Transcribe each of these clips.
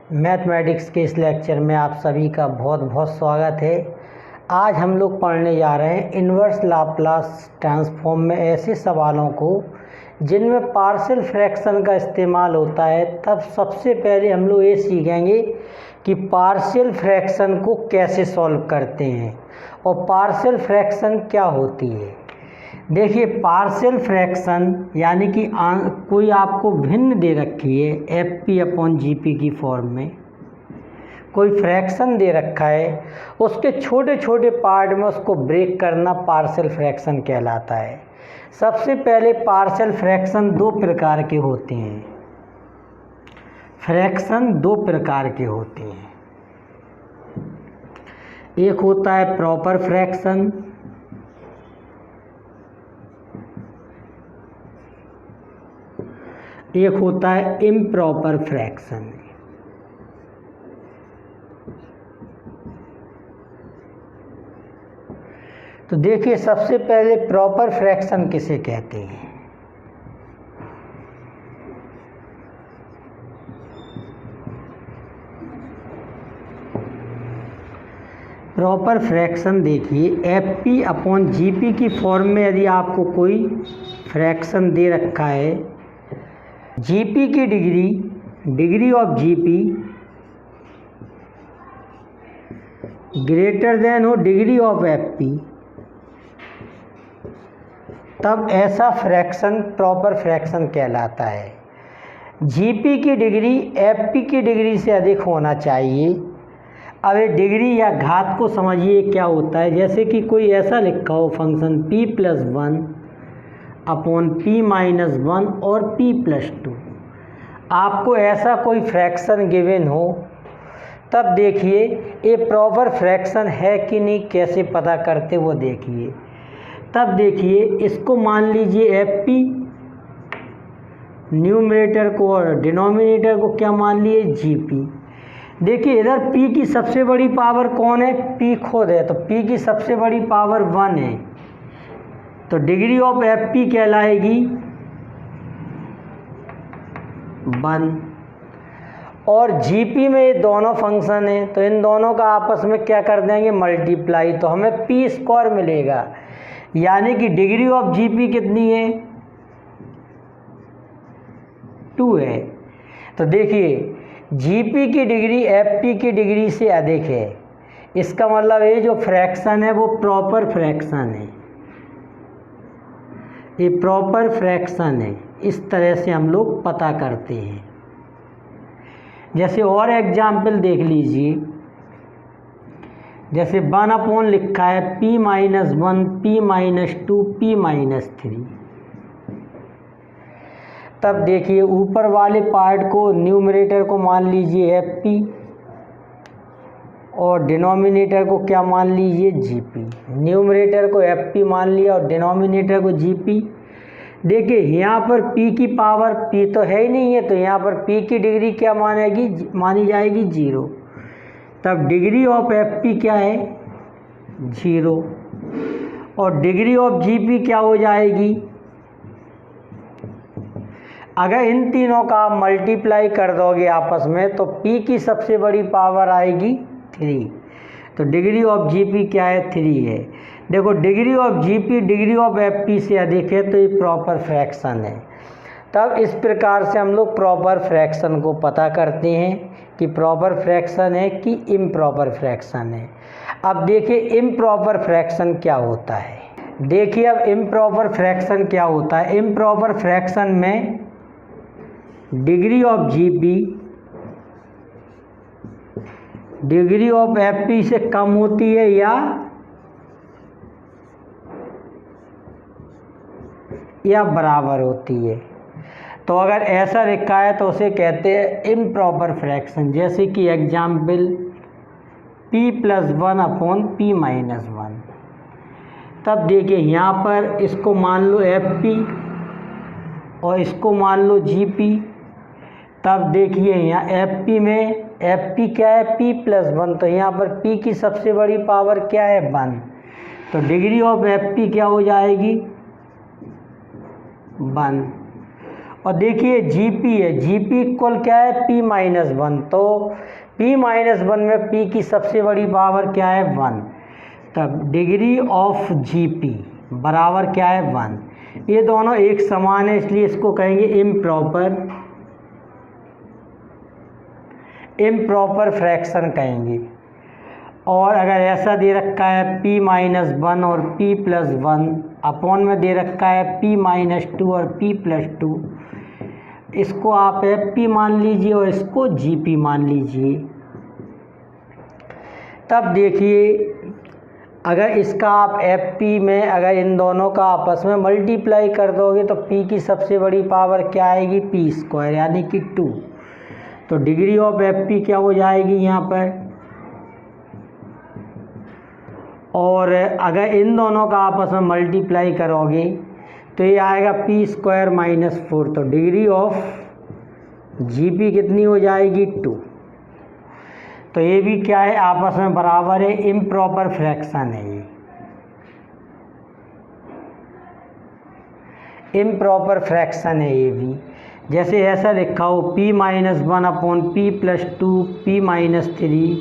Mathematics के इस lecture में आप सभी का बहुत बहुत स्वागत है। आज हम लोग पढ़ने जा रहे हैं इन्वर्स लाप्लास ट्रांसफॉर्म में ऐसे सवालों को जिनमें पार्शियल फ्रैक्शन का इस्तेमाल होता है। तब सबसे पहले हम लोग ये सीखेंगे कि पार्शियल फ्रैक्शन को कैसे सॉल्व करते हैं और पार्शियल फ्रैक्शन क्या होती है। देखिए, पार्शियल फ्रैक्शन यानी कि कोई आपको भिन्न दे रखी है FP/GP की फॉर्म में, कोई फ्रैक्शन दे रखा है, उसके छोटे छोटे पार्ट में उसको ब्रेक करना पार्शियल फ्रैक्शन कहलाता है। सबसे पहले पार्शियल फ्रैक्शन दो प्रकार के होते हैं। फ्रैक्शन दो प्रकार के होते हैं, एक होता है प्रॉपर फ्रैक्शन, एक होता है इम्प्रॉपर फ्रैक्शन। तो देखिए, सबसे पहले प्रॉपर फ्रैक्शन किसे कहते हैं। प्रॉपर फ्रैक्शन देखिए, FP/GP की फॉर्म में यदि आपको कोई फ्रैक्शन दे रखा है, GP की degree of GP greater than हो डिग्री ऑफ FP, तब ऐसा फ्रैक्शन प्रॉपर फ्रैक्शन कहलाता है। GP की डिग्री FP की डिग्री से अधिक होना चाहिए। अब ये डिग्री या घात को समझिए क्या होता है। जैसे कि कोई ऐसा लिखा हो फंक्शन P+1/P-1 और P+2, आपको ऐसा कोई फ्रैक्शन गिवन हो, तब देखिए ये प्रॉपर फ्रैक्शन है कि नहीं, कैसे पता करते वो देखिए। तब देखिए, इसको मान लीजिए FP, न्यूमरेटर को और डिनोमिनेटर को क्या मान लिए GP। देखिए, इधर P की सबसे बड़ी पावर कौन है, P खुद है, तो P की सबसे बड़ी पावर 1 है, तो डिग्री ऑफ FP कहलाएगी 1। और GP में ये दोनों फंक्शन हैं, तो इन दोनों का आपस में क्या कर देंगे, मल्टीप्लाई, तो हमें P² मिलेगा। यानी कि डिग्री ऑफ GP कितनी है, 2 है। तो देखिए, GP की डिग्री FP की डिग्री से अधिक है, इसका मतलब ये जो फ्रैक्शन है वो प्रॉपर फ्रैक्शन है, ये प्रॉपर फ्रैक्शन है। इस तरह से हम लोग पता करते हैं। जैसे और एग्जाम्पल देख लीजिए, जैसे 1 लिखा है P-1, P-2, P-3। तब देखिए, ऊपर वाले पार्ट को न्यूमरेटर को मान लीजिए FP और डिनोमिनेटर को क्या मान लीजिए GP। न्यूमरेटर को FP मान लिया और डिनोमिनेटर को GP। देखिए, यहाँ पर P की पावर P तो है ही नहीं है, तो यहाँ पर P की डिग्री क्या मानी जाएगी 0। तब डिग्री ऑफ FP क्या है 0, और डिग्री ऑफ GP क्या हो जाएगी। अगर इन तीनों का आप मल्टीप्लाई कर दोगे आपस में, तो P की सबसे बड़ी पावर आएगी 3, तो डिग्री ऑफ GP क्या है 3 है। देखो, degree of GP degree of FP से अधिक है, तो ये प्रॉपर फ्रैक्शन है। तब इस प्रकार से हम लोग प्रॉपर फ्रैक्शन को पता करते हैं कि प्रॉपर फ्रैक्शन है कि इम्प्रॉपर फ्रैक्शन है। अब देखिए, इम्प्रॉपर फ्रैक्शन क्या होता है। देखिए, अब इम्प्रॉपर फ्रैक्शन क्या होता है। इम्प्रॉपर फ्रैक्शन में degree of GP degree of FP से कम होती है या बराबर होती है। तो अगर ऐसा लिखा है तो उसे कहते हैं इम्प्रॉपर फ्रैक्शन। जैसे कि एग्जाम्पल P+1/P-1। तब देखिए, यहाँ पर इसको मान लो FP और इसको मान लो GP। तब देखिए, यहाँ FP में FP क्या है P+1, तो यहाँ पर P की सबसे बड़ी पावर क्या है 1, तो डिग्री ऑफ FP क्या हो जाएगी 1। और देखिए जीपी है, जीपी इक्वल क्या है, p माइनस वन। तो p माइनस वन में p की सबसे बड़ी पावर क्या है, 1। तब डिग्री ऑफ जीपी बराबर क्या है, 1। ये दोनों एक समान है, इसलिए इसको कहेंगे इम्प्रॉपर फ्रैक्शन कहेंगे। और अगर ऐसा दे रखा है p माइनस वन और p प्लस वन, अपॉन में दे रखा है p माइनस टू और p प्लस टू, इसको आप fp मान लीजिए और इसको gp मान लीजिए। तब देखिए अगर इसका आप fp में अगर इन दोनों का आपस में मल्टीप्लाई कर दोगे तो p की सबसे बड़ी पावर क्या आएगी, p स्क्वायर यानी कि 2। तो डिग्री ऑफ fp क्या हो जाएगी यहाँ पर। और अगर इन दोनों का आपस में मल्टीप्लाई करोगे तो ये आएगा p स्क्वायर माइनस 4। तो डिग्री ऑफ जीपी कितनी हो जाएगी, 2। तो ये भी क्या है, आपस में बराबर है, इम्प्रॉपर फ्रैक्शन है ये, इम्प्रॉपर फ्रैक्शन है ये भी। जैसे ऐसा लिखा हो p minus one upon p plus two p minus 3,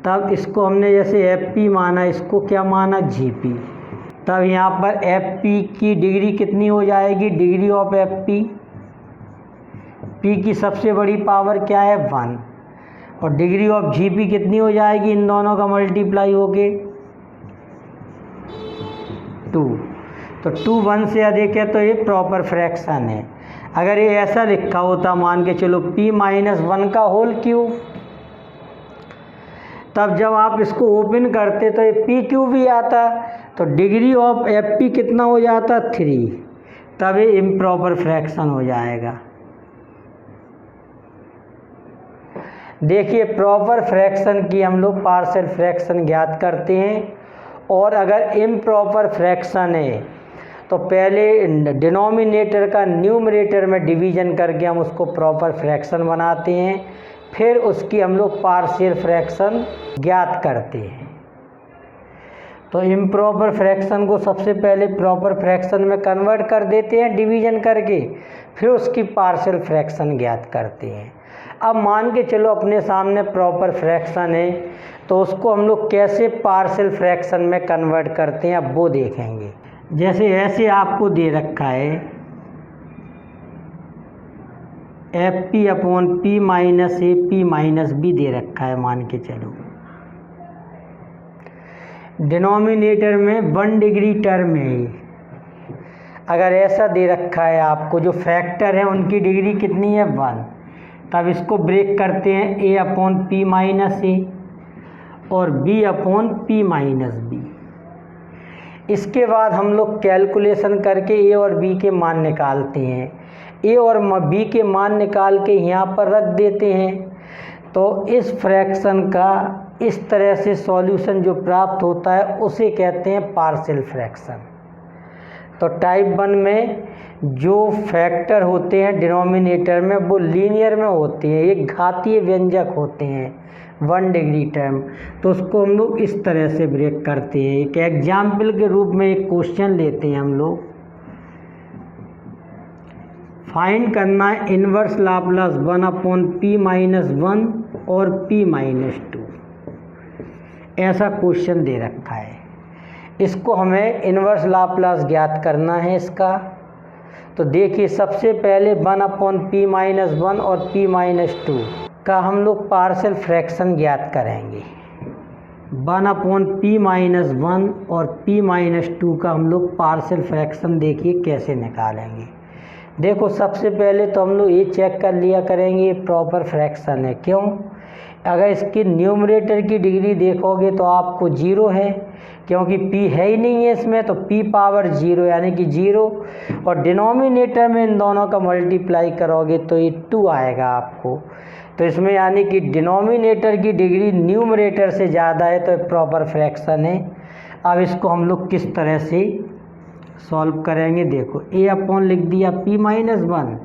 तब इसको हमने जैसे fp माना, इसको क्या माना, gp। तब यहाँ पर fp की डिग्री कितनी हो जाएगी, डिग्री ऑफ fp, p की सबसे बड़ी पावर क्या है, 1। और डिग्री ऑफ gp कितनी हो जाएगी, इन दोनों का मल्टीप्लाई होके 2। तो 2 1 से अधिक है तो ये प्रॉपर फ्रैक्शन है। अगर ये ऐसा लिखा होता, मान के चलो p माइनस वन का होल क्यूब, तब जब आप इसको ओपन करते तो ये पी क्यू भी आता, तो डिग्री ऑफ एफ पी कितना हो जाता, 3। तब ये इम्प्रॉपर फ्रैक्शन हो जाएगा। देखिए प्रॉपर फ्रैक्शन की हम लोग पार्शियल फ्रैक्शन ज्ञात करते हैं। और अगर इम्प्रॉपर फ्रैक्शन है तो पहले डिनोमिनेटर का न्यूमरेटर में डिवीजन करके हम उसको प्रॉपर फ्रैक्शन बनाते हैं, फिर उसकी हम लोग पार्शियल फ्रैक्शन ज्ञात करते हैं। तो इम्प्रॉपर फ्रैक्शन को सबसे पहले प्रॉपर फ्रैक्शन में कन्वर्ट कर देते हैं डिवीजन करके, फिर उसकी पार्शियल फ्रैक्शन ज्ञात करते हैं। अब मान के चलो अपने सामने प्रॉपर फ्रैक्शन है, तो उसको हम लोग कैसे पार्शियल फ्रैक्शन में कन्वर्ट करते हैं अब वो देखेंगे। जैसे ऐसे आपको दे रखा है F P upon P minus A P minus B दे रखा है, मान के चलो डिनोमिनेटर में 1 डिग्री टर्म है। अगर ऐसा दे रखा है आपको, जो फैक्टर है उनकी डिग्री कितनी है, 1, तब इसको ब्रेक करते हैं A upon P minus A और B upon P minus B. इसके बाद हम लोग कैलकुलेशन करके ए और बी के मान निकालते हैं। ए और बी के मान निकाल के यहाँ पर रख देते हैं। तो इस फ्रैक्शन का इस तरह से सॉल्यूशन जो प्राप्त होता है उसे कहते हैं पार्शियल फ्रैक्शन। तो टाइप 1 में जो फैक्टर होते हैं डिनोमिनेटर में वो लीनियर में होते हैं, ये घातीय व्यंजक होते हैं 1 डिग्री टर्म। तो उसको हम लोग इस तरह से ब्रेक करते हैं। एक एग्जाम्पल के रूप में एक क्वेश्चन लेते हैं हम लोग, फाइंड करना है inverse Laplace 1 upon P minus 1 और पी माइनस 2। ऐसा क्वेश्चन दे रखा है, इसको हमें इन्वर्स लाप्लास ज्ञात करना है इसका। तो देखिए सबसे पहले 1 अपॉन पी माइनस 1 और पी माइनस 2 का हम लोग पार्शियल फ्रैक्शन ज्ञात करेंगे। 1 अपॉन पी माइनस 1 और पी माइनस 2 का हम लोग पार्शियल फ्रैक्शन देखिए कैसे निकालेंगे। देखो सबसे पहले तो हम लोग ये चेक कर लिया करेंगे ये प्रॉपर फ्रैक्शन है। क्यों? अगर इसकी न्यूमरेटर की डिग्री देखोगे तो आपको 0 है, क्योंकि p है ही नहीं है इसमें, तो p पावर 0 यानी कि 0। और डिनोमिनेटर में इन दोनों का मल्टीप्लाई करोगे तो ये 2 आएगा आपको। तो इसमें यानी कि डिनोमिनेटर की डिग्री न्यूमरेटर से ज़्यादा है तो प्रॉपर फ्रैक्शन है। अब इसको हम लोग किस तरह से सॉल्व करेंगे, देखो a अपॉन लिख दिया p minus 1,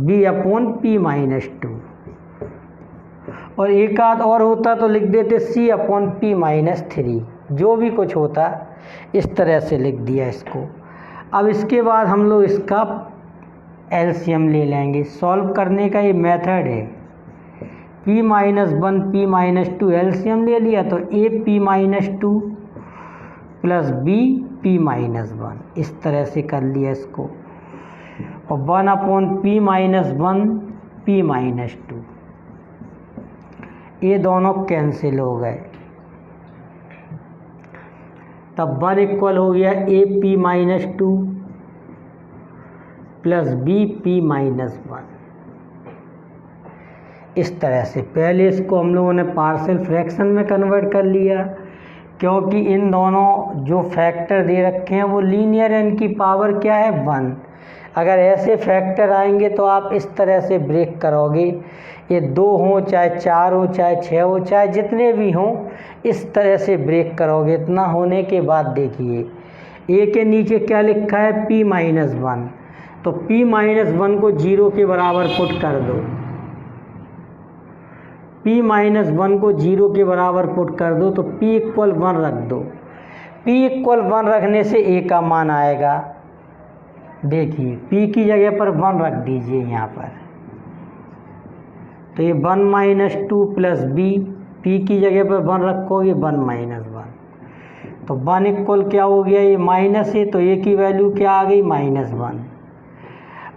b upon p minus 2, और एक आध और होता तो लिख देते c अपॉन p माइनस 3, जो भी कुछ होता इस तरह से लिख दिया इसको। अब इसके बाद हम लोग इसका एलसीएम ले लेंगे। सॉल्व करने का ये मेथड है। p minus 1 p minus 2 LCM ले लिया तो a p minus 2 plus b p minus 1 इस तरह से कर लिया इसको, और 1 upon p minus 1 p minus 2, ये दोनों कैंसिल हो गए। तब 1 इक्वल हो गया a p minus 2 plus b p minus 1। इस तरह से पहले इसको हम लोगों ने पार्शियल फ्रैक्शन में कन्वर्ट कर लिया, क्योंकि इन दोनों जो फैक्टर दे रखे हैं वो लीनियर है, इनकी पावर क्या है 1। अगर ऐसे फैक्टर आएंगे तो आप इस तरह से ब्रेक करोगे, ये 2 हों चाहे 4 हो चाहे 6 हो चाहे जितने भी हों, इस तरह से ब्रेक करोगे। इतना होने के बाद देखिए a के नीचे क्या लिखा है p माइनस 1, तो p माइनस 1 को 0 के बराबर पुट कर दो। p माइनस 1 को 0 के बराबर पुट कर दो तो p इक्वल 1 रख दो। p इक्वल 1 रखने से a का मान आएगा, देखिए p की जगह पर 1 रख दीजिए यहाँ पर, तो ये 1 माइनस 2 प्लस b, p की जगह पर 1 रखोगे 1 माइनस 1, तो 1 इक्वल क्या हो गया, ये माइनस है तो a की वैल्यू क्या आ गई -1।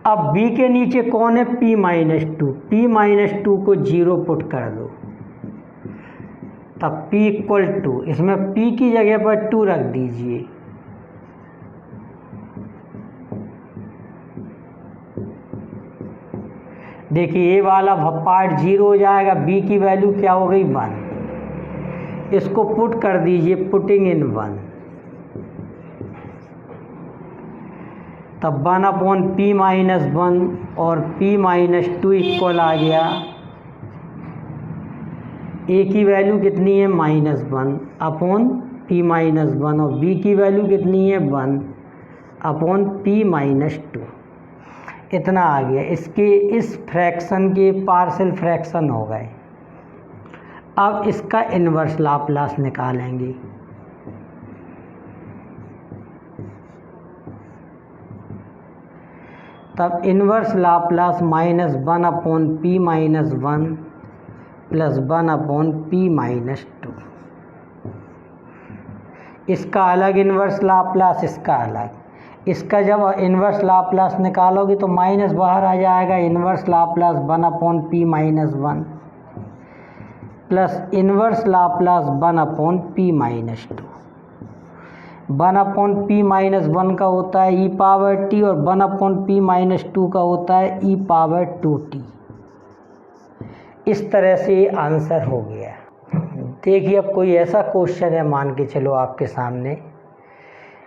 अब b के नीचे कौन है p माइनस 2, p माइनस 2 को 0 पुट कर दो, तब p इक्वल 2, इसमें p की जगह पर 2 रख दीजिए, देखिए a वाला पार्ट 0 हो जाएगा, b की वैल्यू क्या हो गई 1, इसको पुट कर दीजिए, पुटिंग इन 1, तब 1 अपॉन p माइनस 1 और p माइनस 2 इक्वल आ गया, a की वैल्यू कितनी है -1 अपॉन p माइनस 1 और b की वैल्यू कितनी है 1 अपॉन p माइनस 2, इतना आ गया। इसके इस फ्रैक्शन के पार्शियल फ्रैक्शन हो गए। अब इसका इन्वर्स लाप्लास निकालेंगे। तब inverse Laplace -1 upon p minus 1 plus 1 upon p minus 2, इसका अलग इन्वर्स लाप्लास, इसका अलग। इसका जब इन्वर्स लाप्लास निकालोगे तो माइनस बाहर आ जाएगा, inverse Laplace 1 upon p minus 1 plus inverse Laplace 1 upon p minus 2। 1 upon p minus 1 का होता है e पावर t और 1 अपॉन p माइनस 2 का होता है e पावर 2t। इस तरह से ये आंसर हो गया। देखिए अब कोई ऐसा क्वेश्चन है, मान के चलो आपके सामने,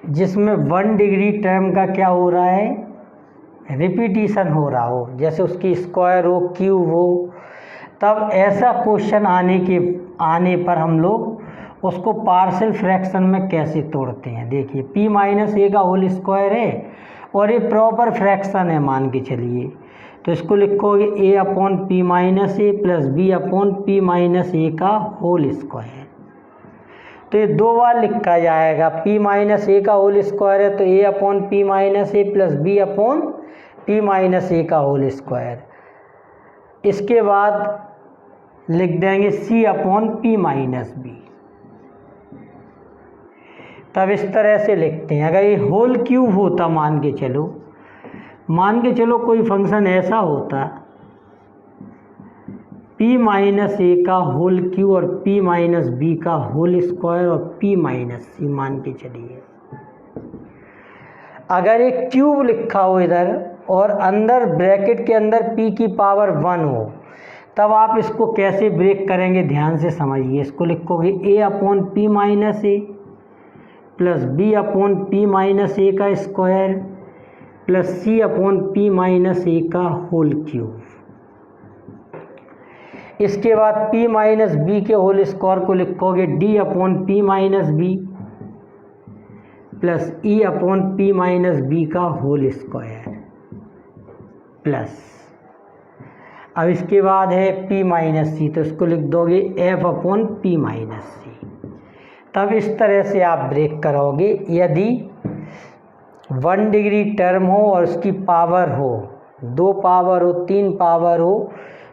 जिसमें 1 डिग्री टर्म का क्या हो रहा है, रिपीटिशन हो रहा हो, जैसे उसकी स्क्वायर हो, क्यूब हो, तब ऐसा क्वेश्चन आने पर हम लोग उसको पार्शियल फ्रैक्शन में कैसे तोड़ते हैं। देखिए p माइनस a का होल स्क्वायर है और ये प्रॉपर फ्रैक्शन है मान के चलिए, तो इसको लिखोगे a upon p minus a plus b upon p minus a का होल स्क्वायर, तो ये 2 बार लिखा जाएगा। p माइनस a का होल स्क्वायर है तो a upon p minus a plus b upon p minus a का होल स्क्वायर, इसके बाद लिख देंगे c upon p minus b। तब इस तरह से लिखते हैं। अगर ये होल क्यूब होता, मान के चलो कोई फंक्शन ऐसा होता p माइनस a का होल क्यूब और p माइनस b का होल स्क्वायर और p माइनस c, मान के चलिए अगर एक क्यूब लिखा हो इधर और अंदर ब्रैकेट के अंदर p की पावर 1 हो, तब आप इसको कैसे ब्रेक करेंगे, ध्यान से समझिए। इसको लिखोगे a upon p minus a plus b upon p minus a का square plus c upon p minus a का होल क्यूब। इसके बाद p माइनस b के होल स्क्वायर को लिखोगे d upon p minus b plus e upon p minus b का whole square plus, अब इसके बाद है p माइनस c, तो इसको लिख दोगे f upon p minus c। तब इस तरह से आप ब्रेक करोगे। यदि 1 डिग्री टर्म हो और उसकी पावर हो, 2 पावर हो, 3 पावर हो,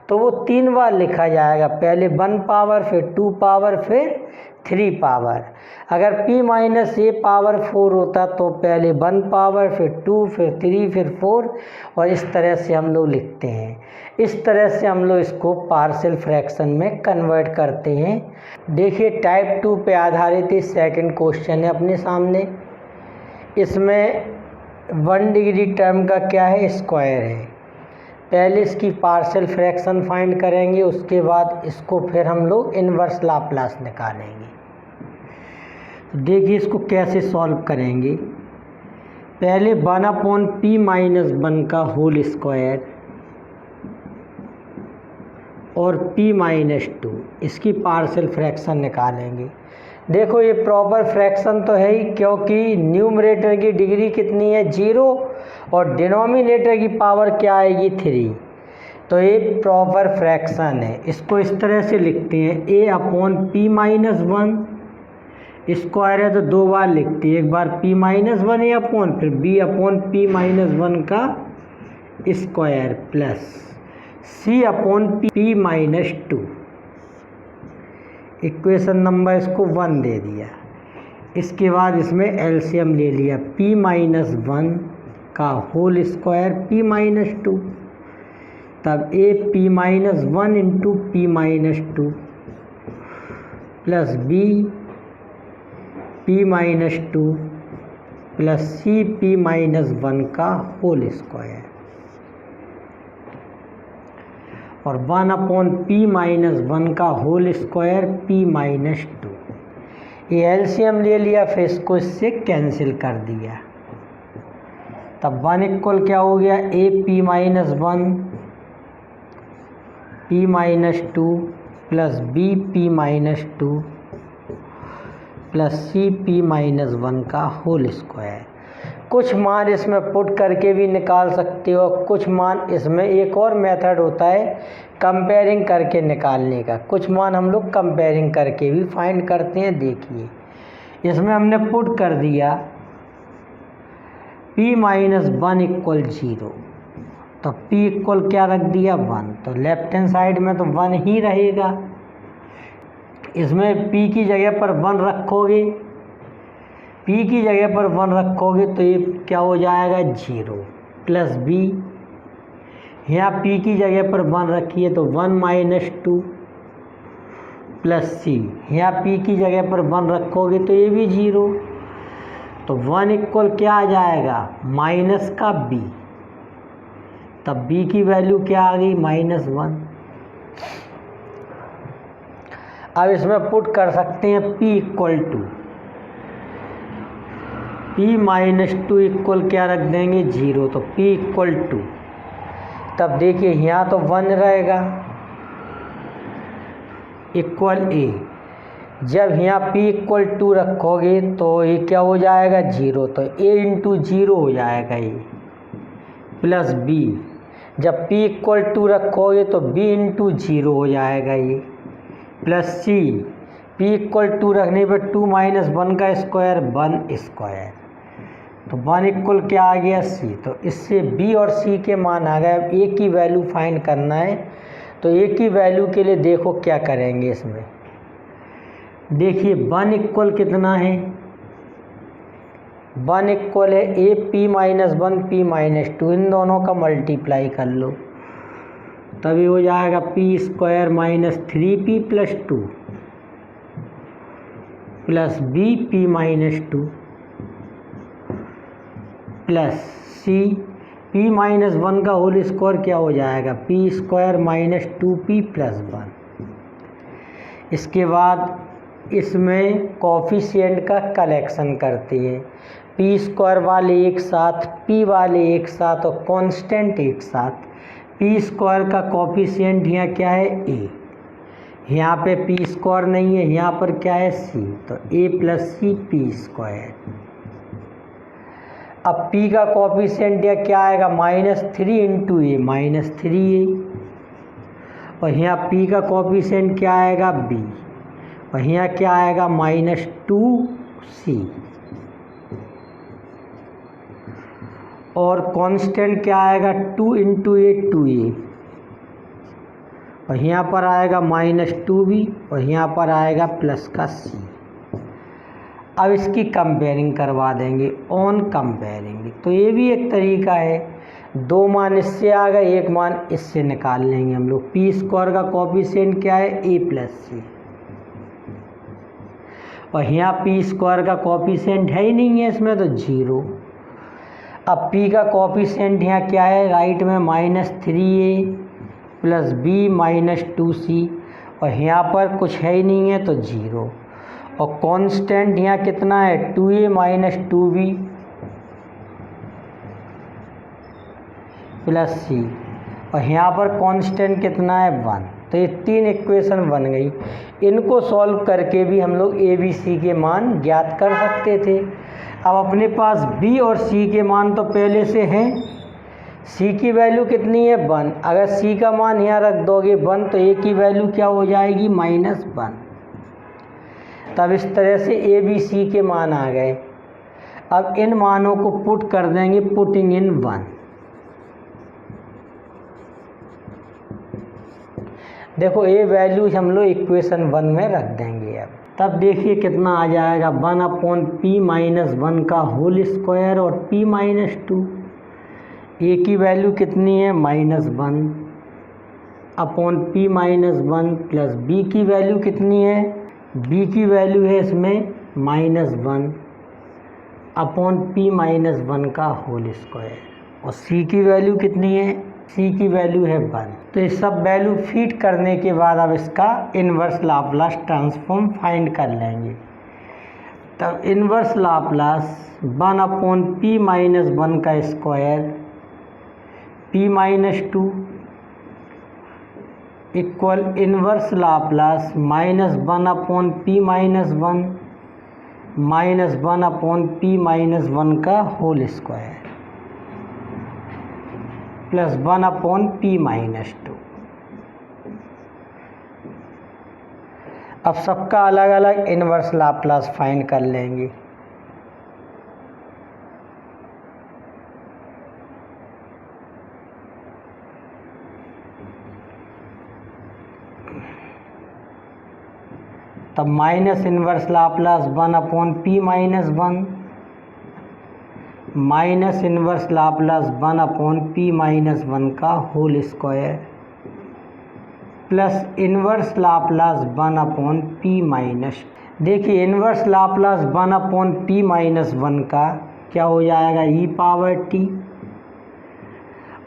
तो वो 3 बार लिखा जाएगा। पहले 1 पावर, फिर 2 पावर, फिर 3 पावर। अगर p माइनस ए पावर 4 होता तो पहले 1 पावर, फिर 2, फिर 3, फिर 4, और इस तरह से हम लोग लिखते हैं। इस तरह से हम लोग इसको पार्शियल फ्रैक्शन में कन्वर्ट करते हैं। देखिए टाइप 2 पे आधारित ही सेकंड क्वेश्चन है अपने सामने। इसमें 1 डिग्री टर्म का क्या है, स्क्वायर है। पहले इसकी पार्शियल फ्रैक्शन फाइंड करेंगे, उसके बाद इसको फिर हम लोग इन्वर्स लाप्लास निकालेंगे। देखिए इसको कैसे सॉल्व करेंगे। पहले 1/p माइनस 1 का होल स्क्वायर और p माइनस 2, इसकी पार्शियल फ्रैक्शन निकालेंगे। देखो ये प्रॉपर फ्रैक्शन तो है ही, क्योंकि न्यूमरेटर की डिग्री कितनी है, 0, और डिनोमिनेटर की पावर क्या आएगी, 3। तो ये प्रॉपर फ्रैक्शन है। इसको इस तरह से लिखते हैं, a/p माइनस 1 स्क्वायर है तो 2 बार लिखते हैं, एक बार p माइनस 1 a अपॉन, फिर b/p माइनस 1 का square plus c/p minus 2। Equation number इसको 1 दे दिया। इसके बाद इसमें एलसीएम ले लिया, p माइनस 1 का होल स्क्वायर p माइनस 2, तब p minus 1 into p minus 2 plus p minus 2 plus p minus 1 का होल स्क्वायर, और 1/p माइनस 1 का होल स्क्वायर p माइनस 2। ये एलसीएम ले लिया, फिर इसको इससे कैंसिल कर दिया, तब 1 इक्वल क्या हो गया, p minus 1 p minus 2 plus p minus 2 plus p minus 1 का होल स्क्वायर। कुछ मान इसमें पुट करके भी निकाल सकते हो, कुछ मान इसमें एक और मेथड होता है कंपेयरिंग करके निकालने का। कुछ मान हम लोग कंपेयरिंग करके भी फाइंड करते हैं। देखिए इसमें हमने पुट कर दिया p माइनस 1 इक्वल 0, तो p इक्वल क्या रख दिया, 1, तो लेफ्ट हैंड साइड में तो 1 ही रहेगा। इसमें p की जगह पर 1 रखोगे, p की जगह पर 1 रखोगे तो ये क्या हो जाएगा, 0 प्लस b, यहाँ p की जगह पर 1 रखिए तो 1 माइनस 2 प्लस c, यहाँ p की जगह पर 1 रखोगे तो ये भी 0, तो 1 इक्वल क्या आ जाएगा, माइनस का b, तब b की वैल्यू क्या आ गई, -1। अब इसमें पुट कर सकते हैं p equal to p minus 2 equal क्या रख देंगे, 0, तो p इक्वल टू, तब देखिए यहाँ तो 1 रहेगा इक्वल a, जब यहाँ p इक्वल 2 रखोगे तो ये क्या हो जाएगा, 0, तो a इंटू 0 हो जाएगा ये, प्लस b, जब p इक्वल 2 रखोगे तो b इंटू 0 हो जाएगा ये, प्लस c, p इक्वल 2 रखने पर 2 माइनस 1 का स्क्वायर 1 स्क्वायर, तो 1 इक्वल क्या आ गया, c। तो इससे b और c के मान आ गए। अब a की वैल्यू फाइंड करना है, तो a की वैल्यू के लिए देखो क्या करेंगे। इसमें देखिए 1 इक्वल कितना है, 1 इक्वल है p माइनस 1 p माइनस 2, इन दोनों का मल्टीप्लाई कर लो, तभी हो जाएगा p square minus 3p plus 2 plus p minus 2 plus c, p minus 1 का होल स्क्वायर क्या हो जाएगा, p square minus 2p plus 1। इसके बाद इसमें कॉफिशिएंट का कलेक्शन करते हैं, p स्क्वायर वाले एक साथ, p वाले एक साथ और कांस्टेंट एक साथ। p स्क्वायर का कॉफिशिएंट यहाँ क्या है, a, यहाँ पे p स्क्वायर नहीं है, यहाँ पर क्या है, c, तो a plus c p square. अब p का कॉफिशिएंट या क्या आएगा, -3 इंटू ए, -3a, और यहाँ p का कॉफिशिएंट क्या आएगा, b, और यहाँ क्या आएगा, -2c। और कांस्टेंट क्या आएगा 2 इंटू ए 2a, और यहाँ पर आएगा -2b और यहाँ पर आएगा प्लस का c। अब इसकी कंपेयरिंग करवा देंगे ऑन कंपेयरिंग, तो ये भी एक तरीका है। 2 मान इससे आ गए, 1 मान इससे निकाल लेंगे हम लोग। पी स्क्वायर का कोफिशिएंट क्या है a प्लस सी, और यहाँ पी स्क्वायर का कोफिशिएंट है ही नहीं है इसमें, तो 0। अब p का कोफिशिएंट यहाँ क्या है राइट में -3a प्लस b -2c, और यहाँ पर कुछ है ही नहीं है तो 0। और कांस्टेंट यहाँ कितना है 2a -2b प्लस c, और यहाँ पर कांस्टेंट कितना है 1। तो ये 3 इक्वेशन बन गई। इनको सॉल्व करके भी हम लोग a b c के मान ज्ञात कर सकते थे। अब अपने पास b और c के मान तो पहले से हैं। c की वैल्यू कितनी है 1, अगर c का मान यहाँ रख दोगे 1 तो a की वैल्यू क्या हो जाएगी -1। तब इस तरह से a b c के मान आ गए। अब इन मानों को पुट कर देंगे, पुटिंग इन 1। देखो ये वैल्यू हम लोग इक्वेशन 1 में रख देंगे। अब तब देखिए कितना आ जाएगा 1/p - 1 का होल स्क्वायर और p - 2। a की वैल्यू कितनी है -1 अपॉन p - 1 प्लस b की वैल्यू कितनी है, b की वैल्यू है इसमें -1 अपॉन p - 1 का होल स्क्वायर, और c की वैल्यू कितनी है, c की वैल्यू है 1। तो ये सब वैल्यू फीड करने के बाद अब इसका इन्वर्स लाप्लास ट्रांसफॉर्म फाइंड कर लेंगे। तब इन्वर्स लाप्लास 1/p - 1 का square p - 2 equal inverse Laplace -1/p - 1 -1/p - 1 का होल स्क्वायर प्लस 1/p - 2। अब सबका अलग अलग इन्वर्स लाप्लास फाइंड कर लेंगे। तब minus inverse Laplace 1/p - 1 minus inverse Laplace 1/p - 1 का whole square plus inverse Laplace 1/p - देखिए इन्वर्स लाप्लास 1/p - 1 का क्या हो जाएगा e⁻t,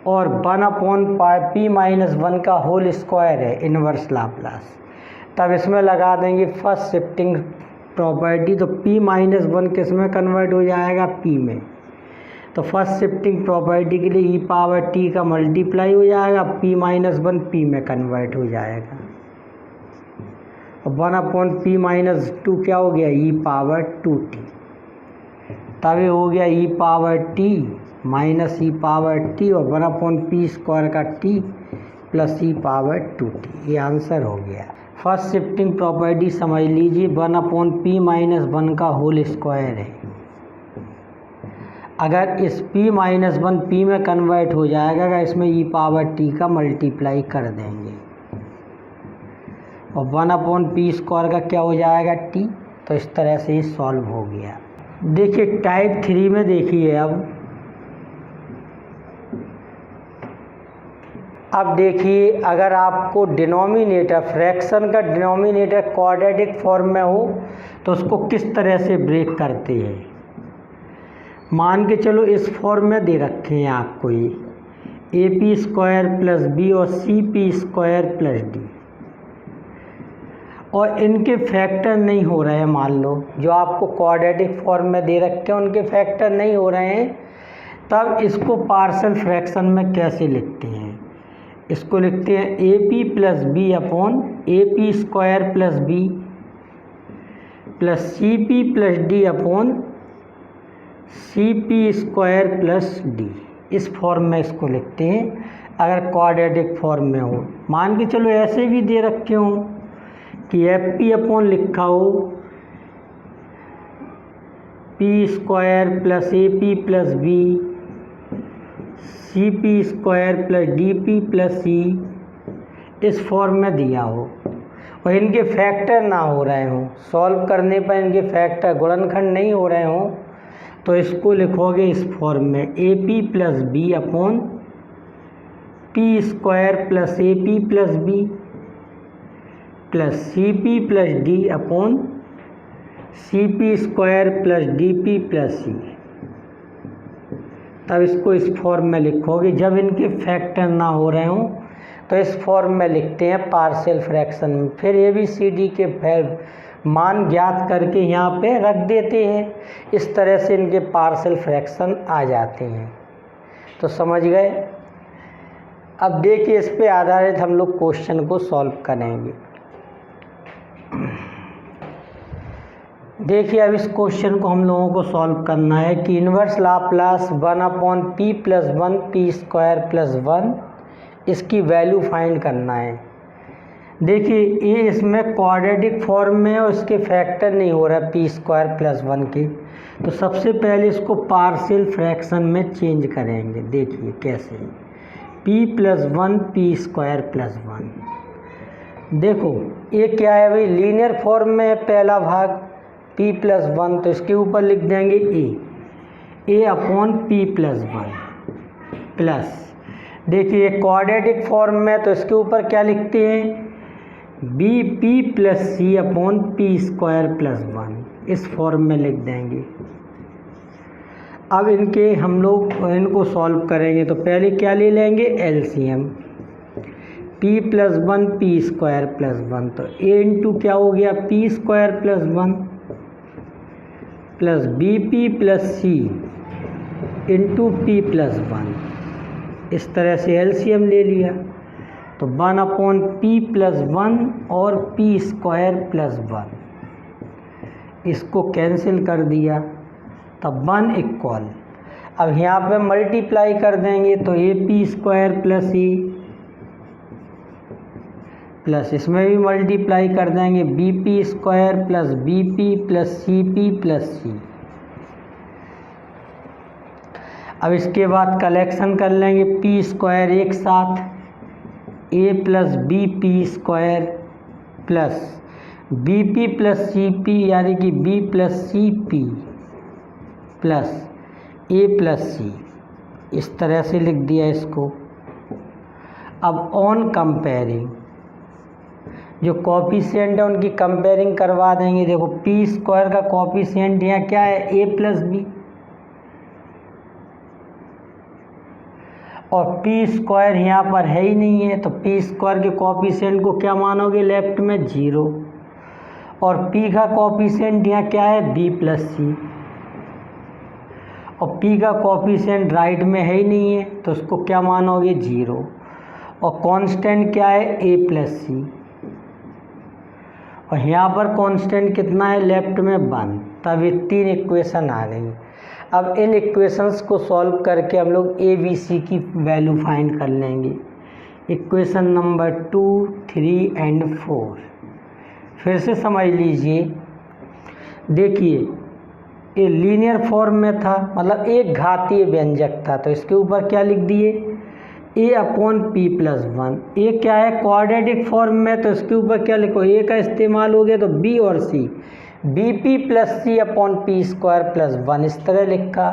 और 1/p - 1 का होल स्क्वायर है इन्वर्स लाप्लास। तब इसमें लगा देंगे फर्स्ट शिफ्टिंग प्रॉपर्टी, तो p - 1 किस में कन्वर्ट हो जाएगा p में, तो फर्स्ट शिफ्टिंग प्रॉपर्टी के लिए e⁻t का मल्टीप्लाई हो जाएगा, p - 1 p में कन्वर्ट हो जाएगा, और 1/p - 2 क्या हो गया e⁻2t। तब ये हो गया e⁻t माइनस e⁻t और 1/p स्क्वायर का t प्लस e⁻2t। ये आंसर हो गया। फर्स्ट शिफ्टिंग प्रॉपर्टी समझ लीजिए 1/p - 1 का होल स्क्वायर है। अगर इस p - 1 p में कन्वर्ट हो जाएगा, अगर इसमें e⁻t का मल्टीप्लाई कर देंगे, और 1/p स्क्वायर का क्या हो जाएगा t। तो इस तरह से ये सॉल्व हो गया। देखिए टाइप 3 में देखिए अब देखिए अगर आपको डिनोमिनेटर फ्रैक्शन का डिनोमिनेटर क्वाड्रेटिक फॉर्म में हो तो उसको किस तरह से ब्रेक करते हैं। मान के चलो इस फॉर्म में दे रखे हैं आपको ये AP² + b और CP² + d, और इनके फैक्टर नहीं हो रहे हैं। मान लो जो आपको क्वाड्रेटिक फॉर्म में दे रखे हैं उनके फैक्टर नहीं हो रहे हैं, तब इसको पार्शियल फ्रैक्शन में कैसे लिखते हैं। इसको लिखते हैं AP + b upon AP² + b plus CP + d upon CP² + d। इस फॉर्म में इसको लिखते हैं अगर क्वाड्रेटिक फॉर्म में हो। मान के चलो ऐसे भी दे रखे हो कि FP अपॉन लिखा हो P² + AP + b C P square plus D P plus C इस फॉर्म में दिया हो और इनके फैक्टर ना हो रहे हों, सॉल्व करने पर इनके फैक्टर गुणनखंड नहीं हो रहे हों, तो इसको लिखोगे इस फॉर्म में A P plus B upon P square plus A P plus B plus C P plus D upon C P square plus D P plus C. तब इसको इस फॉर्म में लिखोगे। जब इनके फैक्टर ना हो रहे हों तो इस फॉर्म में लिखते हैं पार्शियल फ्रैक्शन में। फिर ए बी सी डी के मान ज्ञात करके यहाँ पे रख देते हैं। इस तरह से इनके पार्शियल फ्रैक्शन आ जाते हैं। तो समझ गए। अब देखिए इस पे आधारित हम लोग क्वेश्चन को सॉल्व करेंगे। देखिए अब इस क्वेश्चन को हम लोगों को सॉल्व करना है कि inverse Laplace 1/p plus 1 P square plus 1 इसकी वैल्यू फाइंड करना है। देखिए ये इसमें क्वाड्रेटिक फॉर्म में और इसके फैक्टर नहीं हो रहा पी स्क्वायर प्लस 1 के, तो सबसे पहले इसको पार्शियल फ्रैक्शन में चेंज करेंगे। देखिए कैसे, p plus 1 P square plus 1। देखो ये क्या है भाई, लीनियर फॉर्म में है पहला भाग p प्लस 1, तो इसके ऊपर लिख देंगे a upon p plus 1 plus, देखिए क्वाड्रेटिक फॉर्म में तो इसके ऊपर क्या लिखते हैं बी पी प्लस सी अपॉन पी स्क्वायर प्लस 1, इस फॉर्म में लिख देंगे। अब इनके हम लोग इनको सॉल्व करेंगे तो पहले क्या ले लेंगे LCM, p plus 1 P square plus 1, तो a इंटू क्या हो गया P square plus 1 plus B P plus C into P plus 1। इस तरह से एलसीएम ले लिया तो 1 अपॉन पी प्लस 1 और पी स्क्वायर प्लस 1, इसको कैंसिल कर दिया तब 1 इक्वल। अब यहाँ पे मल्टीप्लाई कर देंगे तो A P square plus A plus इसमें भी मल्टीप्लाई कर देंगे B P square plus B P plus C P plus C. अब इसके बाद कलेक्शन कर लेंगे पी स्क्वायर एक साथ, A plus B P square plus B P plus C P यानी कि B plus C P plus A plus C, इस तरह से लिख दिया इसको। अब ऑन कंपेयरिंग जो कॉफिशिएंट है उनकी कंपेयरिंग करवा देंगे। देखो पी स्क्वायर का कॉफिशिएंट यहाँ क्या है ए प्लस बी, और पी स्क्वायर यहाँ पर है ही नहीं है, तो पी स्क्वायर के कॉफिशिएंट को क्या मानोगे लेफ्ट में 0, और पी का कॉफिशिएंट यहाँ क्या है बी प्लस सी, और पी का कॉफिशिएंट राइट में है ही नहीं है तो उसको क्या मानोगे 0, और कांस्टेंट क्या है ए प्लस सी, और यहाँ पर कांस्टेंट कितना है लेफ्ट में 1। तब ये 3 इक्वेशन आ गई। अब इन इक्वेशंस को सॉल्व करके हम लोग ए बी सी की वैल्यू फाइंड कर लेंगे। इक्वेशन नंबर 2, 3 एंड 4 फिर से समझ लीजिए। देखिए ये लीनियर फॉर्म में था, मतलब एक घातीय व्यंजक था, तो इसके ऊपर क्या लिख दिए a अपॉन पी प्लस 1। ए क्या है क्वाड्रेटिक फॉर्म में, तो इसके ऊपर क्या लिखो ए का इस्तेमाल हो गया तो b और c, बी पी प्लस सी अपॉन पी स्क्वायर प्लस 1, इस तरह लिखा।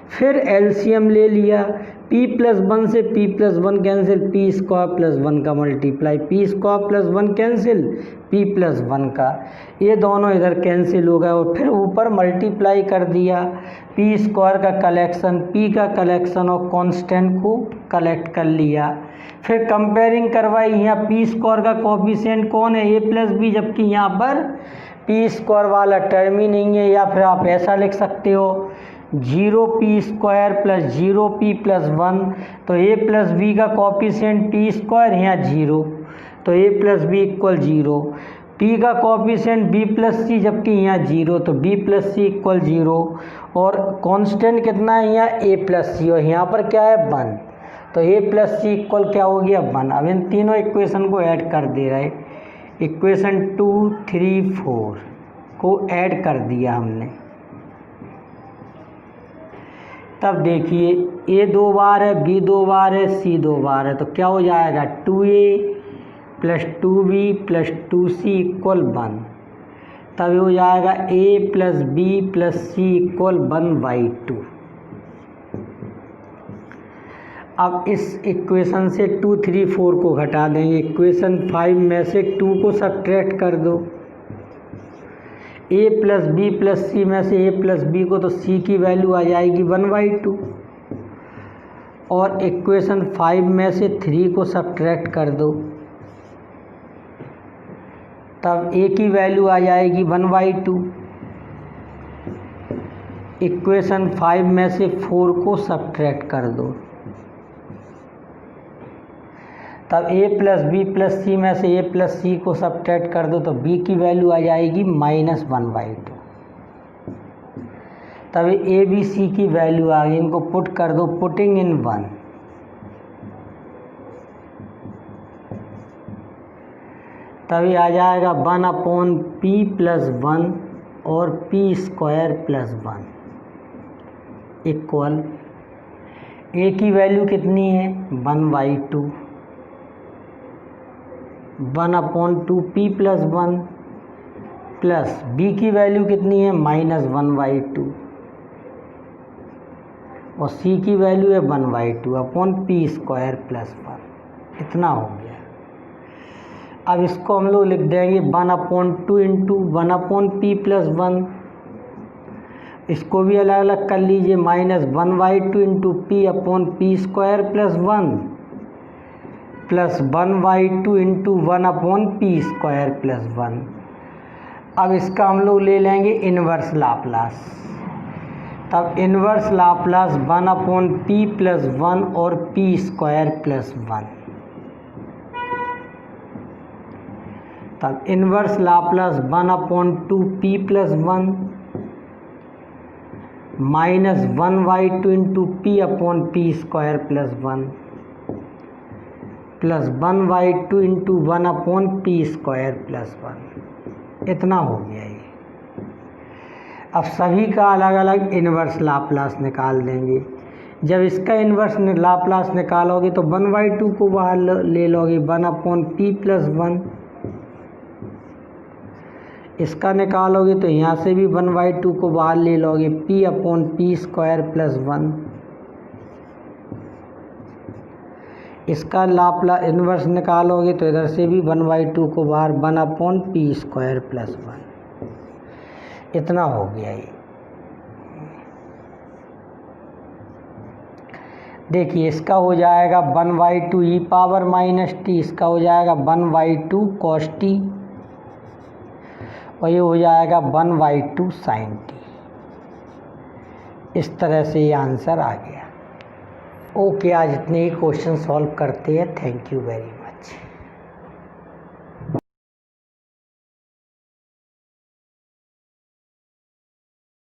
फिर एलसीएम ले लिया, p प्लस 1 से p plus 1 cancel, P square plus 1 का multiply, P square plus 1 cancel, p plus 1 का, ये दोनों इधर कैंसिल हो गए, और फिर ऊपर मल्टीप्लाई कर दिया। पी स्क्वायर का कलेक्शन, p का कलेक्शन और कांस्टेंट को कलेक्ट कर लिया। फिर कंपेयरिंग करवाई, यहाँ पी स्क्वायर का कोफिशिएंट कौन है ए प्लस बी, जबकि यहाँ पर पी स्क्वायर वाला टर्म ही नहीं है। या फिर आप ऐसा लिख सकते हो 0 P square plus 0 P plus 1, तो ए प्लस बी का कोफिशिएंट पी स्क्वायर यहाँ 0, तो ए प्लस बी इक्वल 0, पी का कोफिशिएंट बी प्लस सी जबकि यहाँ 0, तो बी प्लस सी इक्वल 0, और कांस्टेंट कितना है यहाँ ए प्लस सी, और यहाँ पर क्या है 1, तो ए प्लस सी इक्वल क्या हो गया 1। अब इन तीनों इक्वेशन को ऐड कर दे रहे, इक्वेशन 2, 3, 4 को ऐड कर दिया हमने। तब देखिए ए 2 बार है, बी 2 बार है, सी 2 बार है, तो क्या हो जाएगा 2a plus 2b plus 2c equal 1। तब ये हो जाएगा a plus B plus C equal 1/2। अब इस इक्वेशन से 2, 3, 4 को घटा देंगे। इक्वेशन 5 में से 2 को सब्ट्रैक्ट कर दो। a प्लस बी प्लस सी में से a प्लस बी को, तो c की वैल्यू आ जाएगी 1/2। और इक्वेशन 5 में से 3 को सब्ट्रैक्ट कर दो, तब a की वैल्यू आ जाएगी 1/2। इक्वेशन 5 में से 4 को सब्ट्रैक्ट कर दो, तब a प्लस बी प्लस सी में से a प्लस सी को सब्ट्रैक्ट कर दो, तो b की वैल्यू आ जाएगी -1/2। तब a b c की वैल्यू आ गई, इनको पुट कर दो, पुटिंग इन 1। तभी आ जाएगा 1/p प्लस 1 और p square plus 1 equal a की वैल्यू कितनी है 1/2, 1/2p प्लस 1 प्लस b की वैल्यू कितनी है -1/2 और c की वैल्यू है 1/2 अपॉन p स्क्वायर प्लस 1। इतना हो गया। अब इसको हम लोग लिख देंगे 1/2 इंटू 1/p प्लस 1। इसको भी अलग अलग कर लीजिए, -1/2 into p upon p square plus 1 plus 1/2 into 1/p square plus 1। अब इसका हम लोग ले लेंगे इन्वर्स लाप्लास। तब इन्वर्स लाप्लास 1/p प्लस 1 और p स्क्वायर प्लस 1। तब inverse Laplace 1/2p plus 1 minus 1/2 into p upon p square plus 1 plus 1/2 into 1/p square plus 1। इतना हो गया ये। अब सभी का अलग अलग इन्वर्स लाप्लास निकाल देंगे। जब इसका इन्वर्स लाप्लास निकालोगे तो 1/2 को बाहर ले लोगे, 1/p प्लस 1। इसका निकालोगे तो यहाँ से भी 1/2 को बाहर ले लोगे, p upon p square plus 1। इसका लाप्लास इन्वर्स निकालोगे तो इधर से भी 1/2 को बाहर, 1/p स्क्वायर प्लस 1। इतना हो गया ये। देखिए इसका हो जाएगा 1/2 e पावर माइनस t, इसका हो जाएगा 1/2 cos t और ये हो जाएगा 1/2 sin t। इस तरह से ये आंसर आ गया। ओके, आज इतने ही क्वेश्चन सॉल्व करते हैं। Thank you very much.